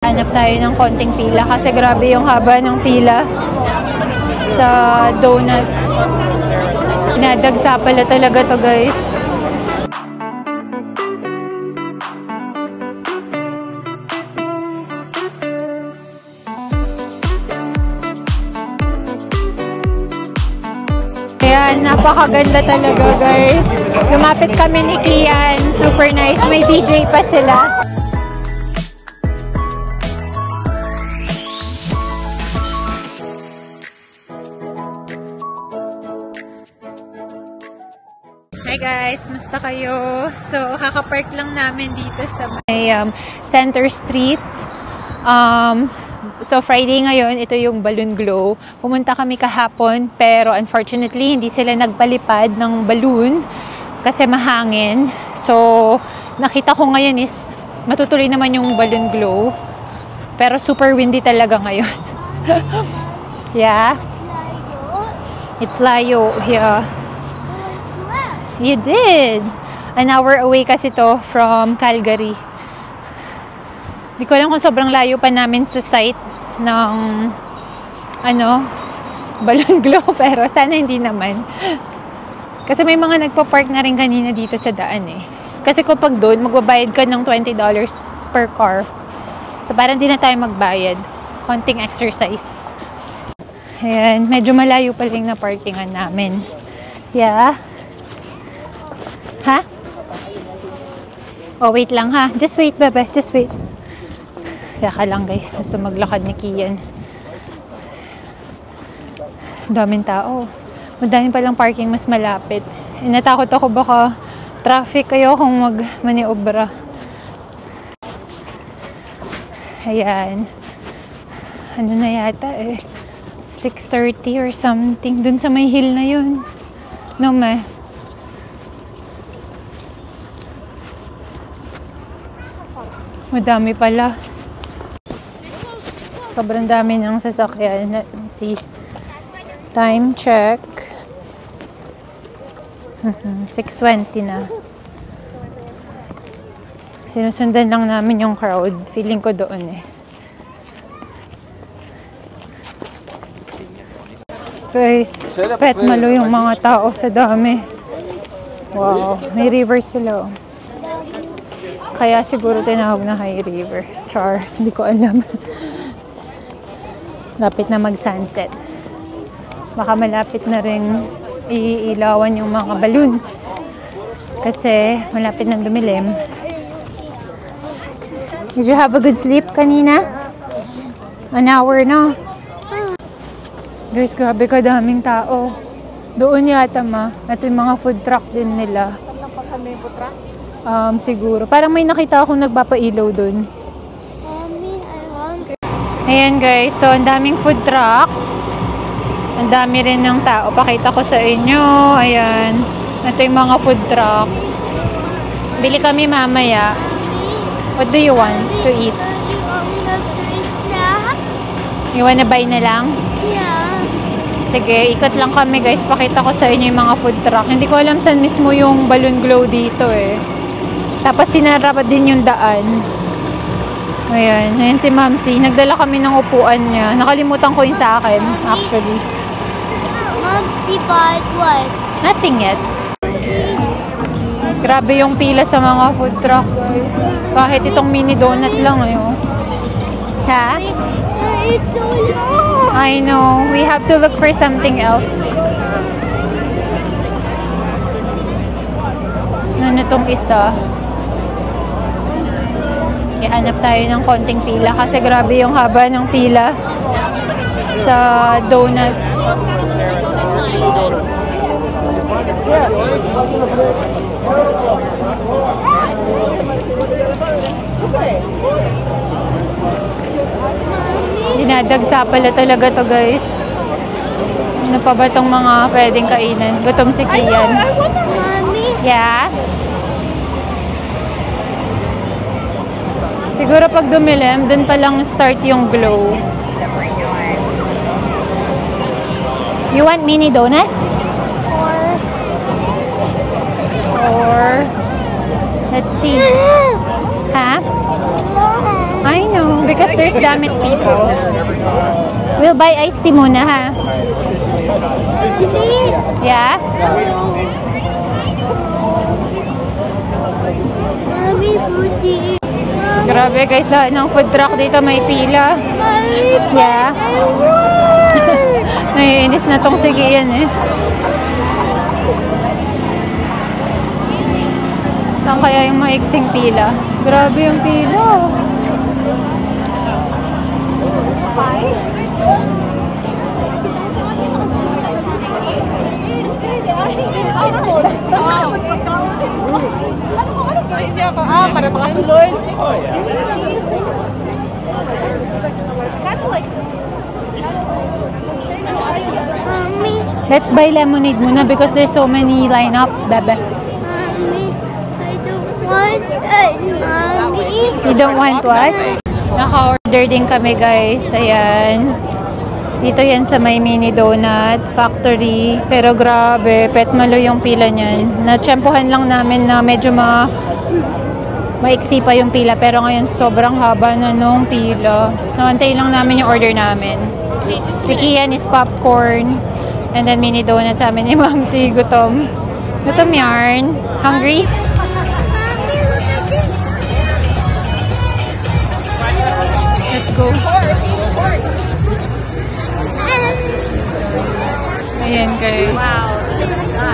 Hanap tayo ng konting pila kasi grabe yung haba ng pila sa donut. Nadagsa pala talaga to, guys. Ayan, napakaganda talaga, guys. Lumapit kami ni Kian. Super nice. May DJ pa sila. Hi guys, musta kayo? So, kakapark lang namin dito sa may Center Street. So, Friday ngayon, ito yung Balloon Glow. Pumunta kami kahapon, pero unfortunately, hindi sila nagpalipad ng balloon kasi mahangin. So, nakita ko ngayon is matutuloy naman yung Balloon Glow. Pero super windy talaga ngayon. Yeah. It's layo. Yeah. You did! An hour away kasi to from Calgary. Hindi ko alam kung sobrang layo pa namin sa site ng Balloon Glow, pero sana hindi naman. Kasi may mga nagpa-park na rin kanina dito sa daan eh. Kasi kung pag doon, magbabayad ka ng $20 per car. So parang hindi na tayo magbayad. Konting exercise. Ayan, medyo malayo pa rin na parkingan namin. Yeah. Ha? Oh, wait lang ha. Just wait, bebe. Just wait. Teka lang, guys. Gusto maglakad ni Kian. Daming tao. Madaming palang parking mas malapit. Natakot ako baka traffic kayo kung mag-maniobra. Ayan. Ano na yata eh. 6:30 or something. Dun sa may hill na yun. No, ma. Madami pala. Sobrang dami ng sasakyan. Let's see. Time check. 6:20 na. Sinusundan lang namin yung crowd. Feeling ko doon eh. Guys, pet malo yung mga tao sa dami. Wow. May river sila. Kaya siguro tinawag na High River. Char, hindi ko alam. Lapit na mag-sunset. Baka malapit na rin iilawan yung mga balloons. Kasi malapit na dumilim. Did you have a good sleep kanina? An hour na. Guys, grabe ka daming tao. Doon yata ma. Ito yung mga food truck din nila. Lang pa sa may food truck? Siguro. Parang may nakita akong nagpapailaw dun. Mommy, I hungry. Ayan guys, so ang daming food trucks. Ang dami rin ng tao. Pakita ko sa inyo. Ayan. Ito yung mga food truck. Bili kami mamaya. What do you want to eat? You wanna buy na lang? Yeah. Sige, ikot lang kami guys. Pakita ko sa inyo yung mga food truck. Hindi ko alam saan mismo yung Balloon Glow dito eh. Tapos sinarapat din yung daan. Ayan. Ayan si Mamsi. Nagdala kami ng upuan niya. Nakalimutan ko yung sa akin, actually. Mamsi bought what? Nothing yet. Grabe yung pila sa mga food truck, guys. Kahit itong mini donut lang, ayo. Ha? It's so long. I know. We have to look for something else. Ano tong isa? Hanap tayo ng konting pila kasi grabe yung haba ng pila sa donut. Dinadagsa pala talaga to guys. Ano pa ba tong mga pwedeng kainan? Gutom si Kian. Yeah? Siguro pag dumilim, dun pa lang start yung glow. You want mini donuts? Or let's see. Ha? I know, because there's damit people. We'll buy iced tea muna, ha? Yeah? Mommy, Booty. Grabe guys, lahat ng food truck dito may pila. Yeah. Naiinis na tong sige yan eh. Saan kaya yung maiksing pila? Grabe yung pila. Para makasulod. Mommy, Let's buy lemonade muna because there's so many lineup, bebe. Mommy, I don't want it, Mommy. You don't want what? Naka-order din kami guys. Ayan. Dito yan sa may mini donut factory. Pero grabe, petmalo yung pila niyan. Natsyempohan lang namin na medyo maiksi pa yung pila. Pero ngayon sobrang haba na nung pila. So, antayin lang namin yung order namin. Si Kian is popcorn. And then mini donut sa amin ni Mamsi. Gutom. Gutom yarn. Hungry? Mommy, look at this. Let's go. Ayan guys. Wow.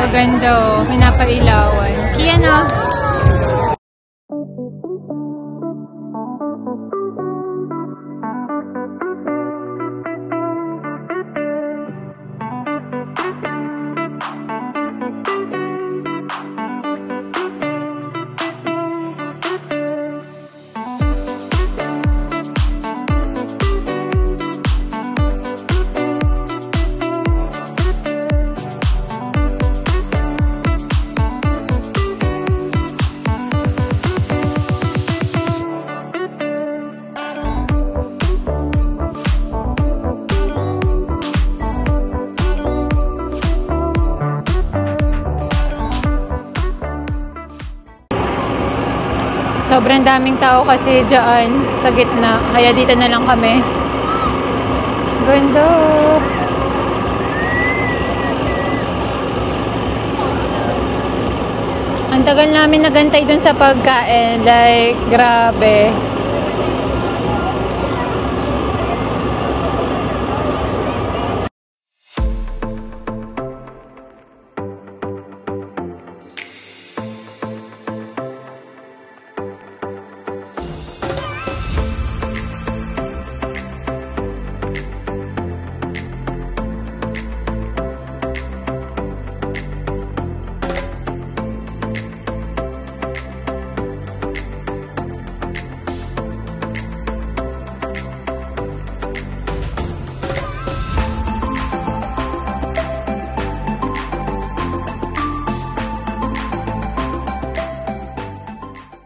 Maganda oh. Pinapailawan. Kian oh. Sobrang daming tao kasi dyan sa gitna. Kaya dito na lang kami. Ganda. Ang tagal namin nagantay dun sa pagkain. Like, grabe.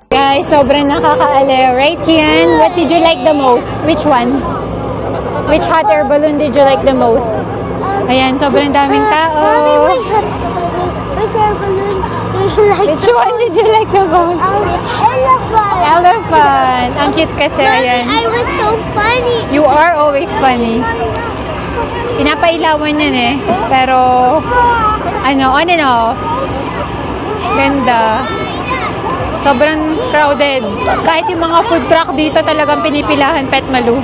Guys, sobrang nakakaaliw. Right, Kian? What did you like the most? Which one? Which hot air balloon did you like the most? Ayan, sobrang daming tao. Mommy, which air balloon do you like? Which one did you like the most? Elephant. Elephant. Ang cute kasi, Mommy, ayan. I was so funny. You are always funny. Pinapailawan yan eh. Pero, ano, on and off. Ganda. Sobrang crowded. Kahit yung mga food truck dito talagang pinipilahan, Petmalu.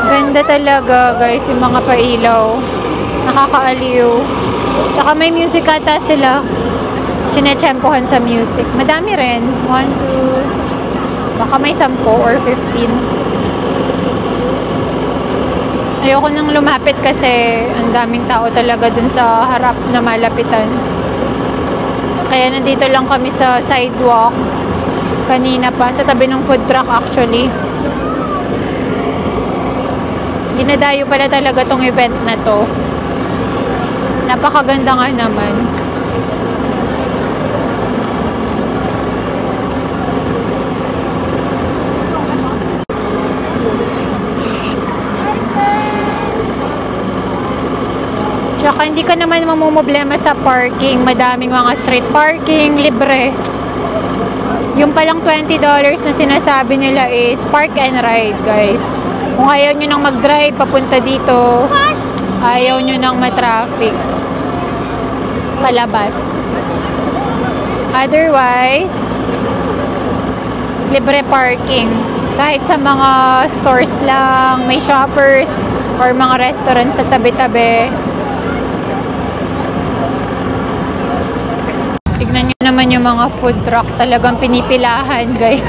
Ganda talaga, guys, yung mga pailaw. Nakakaaliw. Tsaka may music ata sila. Chinechempohan sa music. Madami rin. 1, 2, baka may 10 or 15. Ayoko nang lumapit kasi ang daming tao talaga dun sa harap na malapitan. Kaya nandito lang kami sa sidewalk. Kanina pa, sa tabi ng food truck actually. Dinadayo pala talaga tong event na to. Napakaganda nga naman. Tsaka hindi ka naman mamumblema sa parking. Madaming mga street parking, libre. Yung palang $20 na sinasabi nila is park and ride, guys. Kung ayaw nyo nang mag-drive papunta dito, ayaw nyo nang matraffic palabas. Otherwise, libre parking. Kahit sa mga stores lang, may shoppers or mga restaurants sa tabi-tabi. Tignan nyo naman yung mga food truck. Talagang pinipilahan, guys.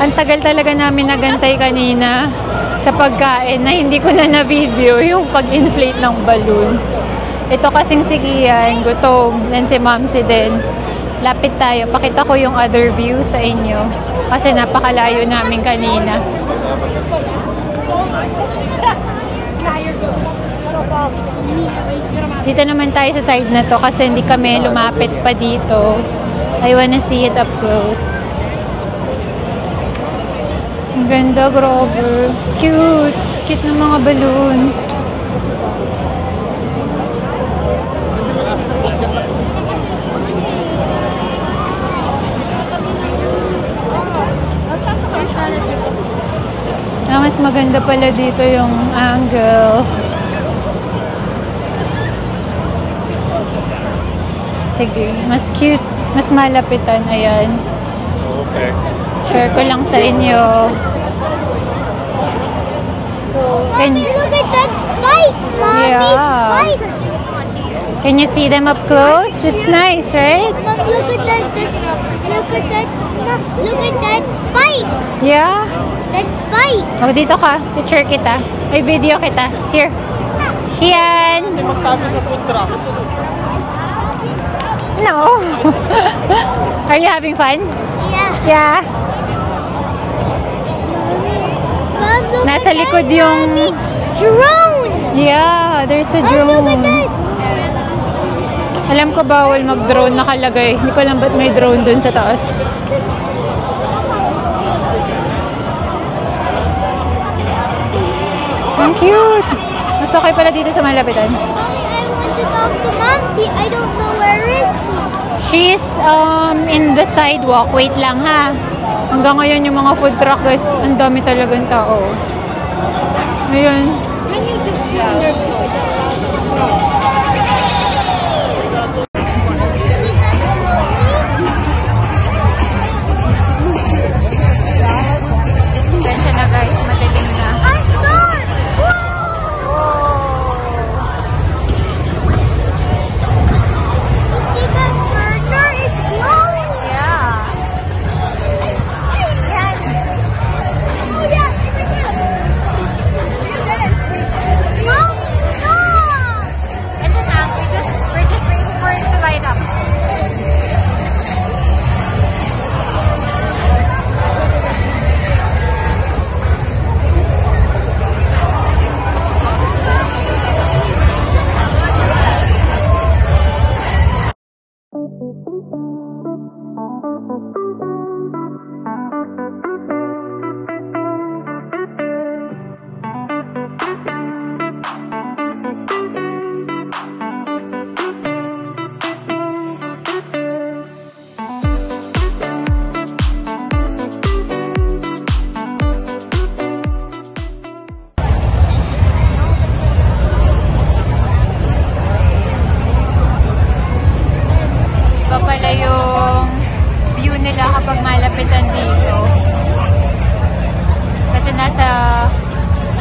Ang tagal talaga namin nagantay kanina sa pagkain na hindi ko na video yung pag-inflate ng balloon. Ito kasing si Kian, gutom. Then si Momsi din. Lapit tayo. Pakita ko yung other view sa inyo. Kasi napakalayo namin kanina. Dito naman tayo sa side na to kasi hindi kami lumapit pa dito. I wanna see it up close. Ang ganda, grabe. Cute. Cute ng mga balloons. Mas maganda pala dito yung angle. Sige, mas cute. Mas malapitan. Ayan. Okay. Share ko lang sa inyo. Mommy, look at that spike! Mommy's Yeah. spike! Can you see them up close? It's nice, right? Mom, look at that! Look at that spike! Yeah? That spike! Oh, dito ka. Picture kita. May video kita. Here. Kian! Hindi magkaso sa food truck. No. Are you having fun? Yeah. Yeah. Mom, look Nasa at likod that, yung... Mommy. Drone! Yeah, there's a Mom, look at drone. that! Alam ko bawal mag-drone nakalagay. Hindi ko alam ba't may drone dun sa taas. Ang cute! Mas okay pala dito sa malapitan. Mommy, I want to talk to Mommy. I don't know where is he. She's in the sidewalk. Wait lang ha. Hanggang ngayon yung mga food truck guys, ang dami talagang tao. Ayun. Sensya na guys, madilim na. Our store! See that burger? It's glowing! Yeah. Oh, yeah! Mom, stop! Ito na, we're just waiting for it to light up. Iba pala yung view nila kapag malapitan dito. Kasi nasa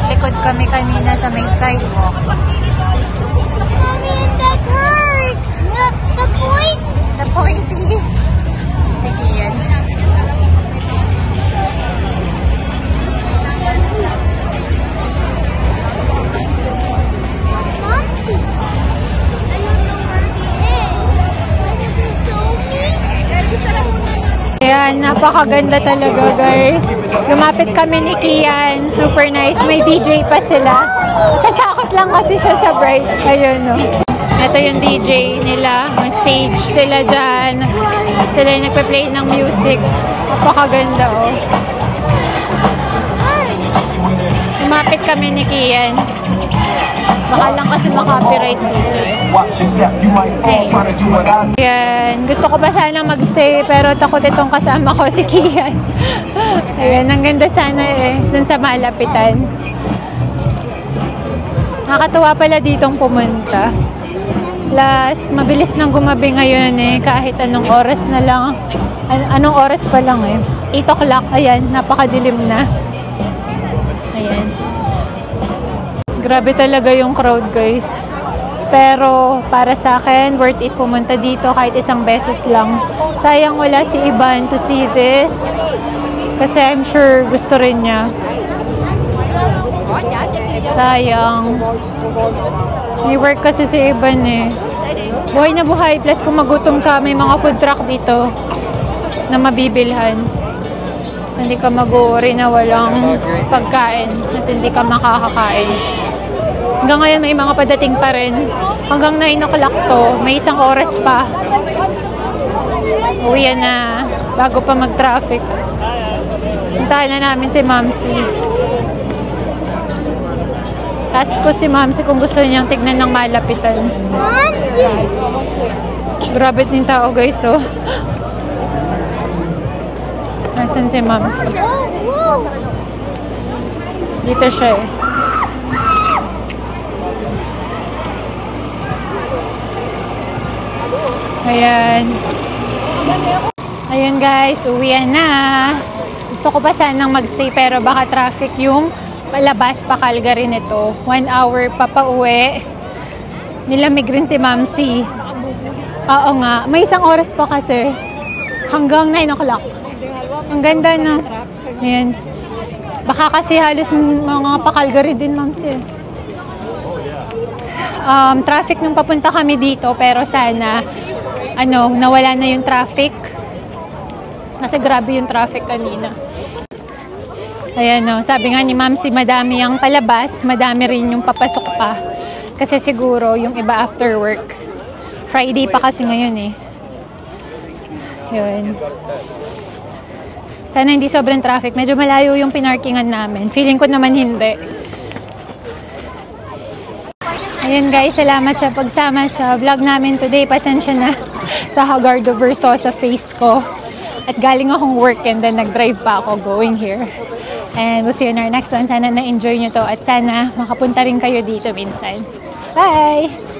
likod kami kanina sa may sidewalk. Mommy, and that hurt! The point! The pointy. Sige yan. Mommy! I don't know where he is. Can you show me? Ayan, napakaganda talaga guys. Lumapit kami ni Kian. Super nice. May DJ pa sila. Tatakot lang kasi siya sa bright. Ayun no. Ito yung DJ nila. May stage sila dyan. Sila yung nagpa-play ng music. Napakaganda oh. Lumapit kami ni Kian. Baka lang kasi makopyright dito. Watch your step, you might fall trying to do what I do. Ayan. Gusto ko pa sana magstay pero takot itong kasama ko si Kian. Ayan, ang ganda sana eh. Dun sa malapitan. Nakakatuwa pala ditong pumunta. Plus, mabilis nang gumabi ngayon eh. Kahit anong oras na lang. Anong oras pa lang eh. 8 o'clock. Ayan, napakadilim na. Ayan. Grabe talaga yung crowd, guys. Pero para sa akin, worth it pumunta dito kahit isang beses lang. Sayang wala si Iban to see this. Kasi I'm sure gusto rin niya. Sayang. May work kasi si Iban eh. Buhay na buhay. Plus kung magutom ka, may mga food truck dito na mabibilhan. So hindi ka mag-uuri na walang pagkain at hindi ka makakakain. Hanggang ngayon may mga padating pa rin. Hanggang 9 o'clock to. May isang oras pa. Uwi na. Bago pa mag-traffic. Puntahan na namin si Mamsi. Ask ko si Mamsi kung gusto niyang tignan ng malapitan. Mamsi! Grabe din tao guys oh. Nasaan si Mamsi? Wow! Dito siya eh. Ayan. Ayan guys, uwian na. Gusto ko pa sanang magstay pero baka traffic yung palabas pa Calgary nito. 1 hour pa pauwi. Nilamig rin si Mamsi. Oo nga, may isang oras pa kasi. Hanggang 9 o'clock. Ang ganda no? Ayan. Baka kasi halos mga pa-Calgary din Mamsi. Traffic nung papunta kami dito pero sana nawala na yung traffic. Kasi grabe yung traffic kanina. Ayan o, sabi nga ni Ma'am si madami ang palabas, madami rin yung papasok pa. Kasi siguro yung iba after work. Friday pa kasi ngayon eh. Yun. Sana hindi sobrang traffic. Medyo malayo yung pinarkingan namin. Feeling ko naman hindi. Ayun guys, salamat sa pagsama sa vlog namin today. Pasensya na sa Hagardo Versosa face ko. At galing akong work and then nag-drive pa ako going here. And we'll see you in our next one. Sana na-enjoy nyo to at sana makapunta rin kayo dito minsan. Bye!